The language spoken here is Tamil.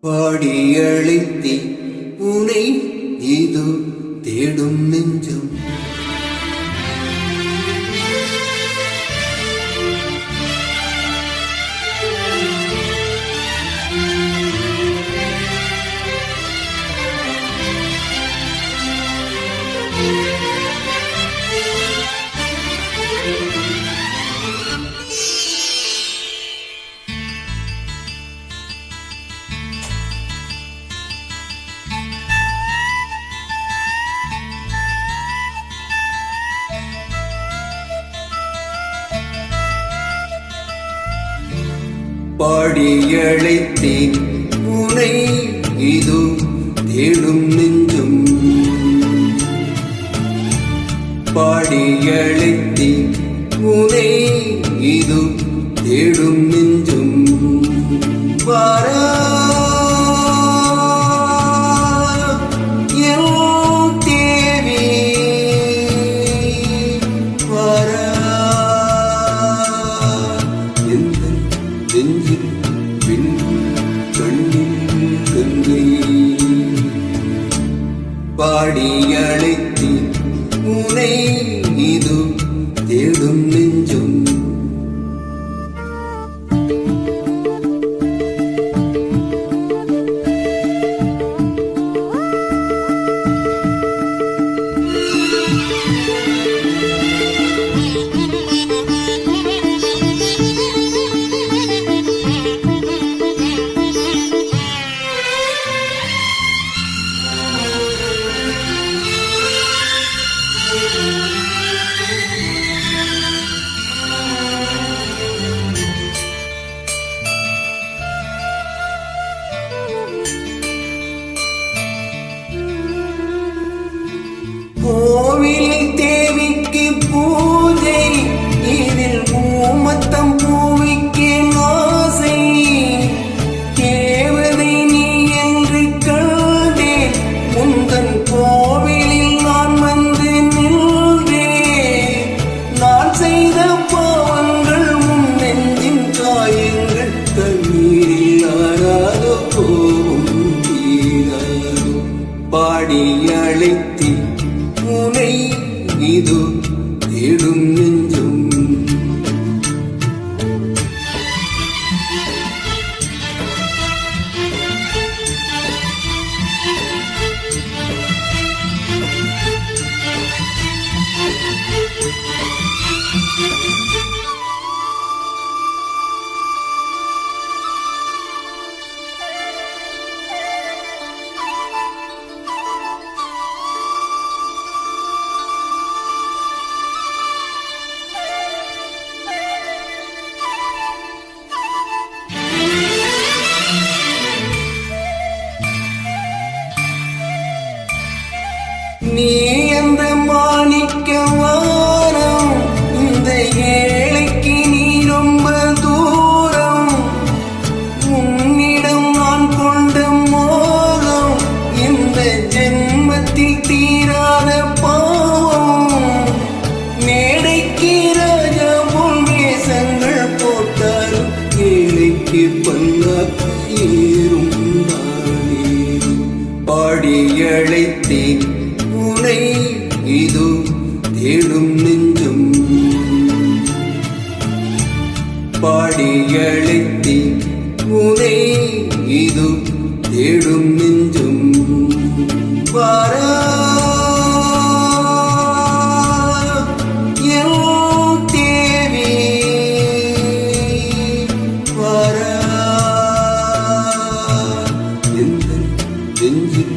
பாடியழைத்தே உனை ஏதோ தேடும் நெஞ்சம். பாடியழைத்தேன் உனை இதோ தேடும் நெஞ்சம். பாடியழைத்தேன் உனை இதோ தேடும் நெஞ்சம். வாரா பாடியழைத்தேன் உனை இதோ தேடும் நெஞ்சம். கோவிலில் தேவிக்கு பூஜை, இதில் பூமத்தம் பூவிக்கு ஆசை. தேவதை நீ என்று கண்டேன், உந்தன் கோவிலில் நான் வந்து நின்றேன். நான் செய்த பாவங்கள் உன் நெஞ்சின் காயங்கள், கண்ணீரில் ஆறாதோ கோபம் தீராதோ. பாடியழைத்தேன் உனை இதோ தேடும் நெஞ்சம். நீ என்ற மாணிக்க வானம், இந்த ஏழைக்கு நீ ரொம்ப தூரம். உன்னிடம் நான் கொண்ட மோகம், இந்த ஜென்மத்தில் தீராத பாவம். மேடைக்கு ராஜா போல் வேஷங்கள் போட்டாலும், ஏழைக்கு பல்லாக்கு ஏறும் தானே. பாடியழைத்தேன் உனை இதோ தேடும் நெஞ்சம். பாடியழைத்தேன் உனை இதோ தேடும் நெஞ்சம். வாரா தேவி வாரா, எந்த நெஞ்சில்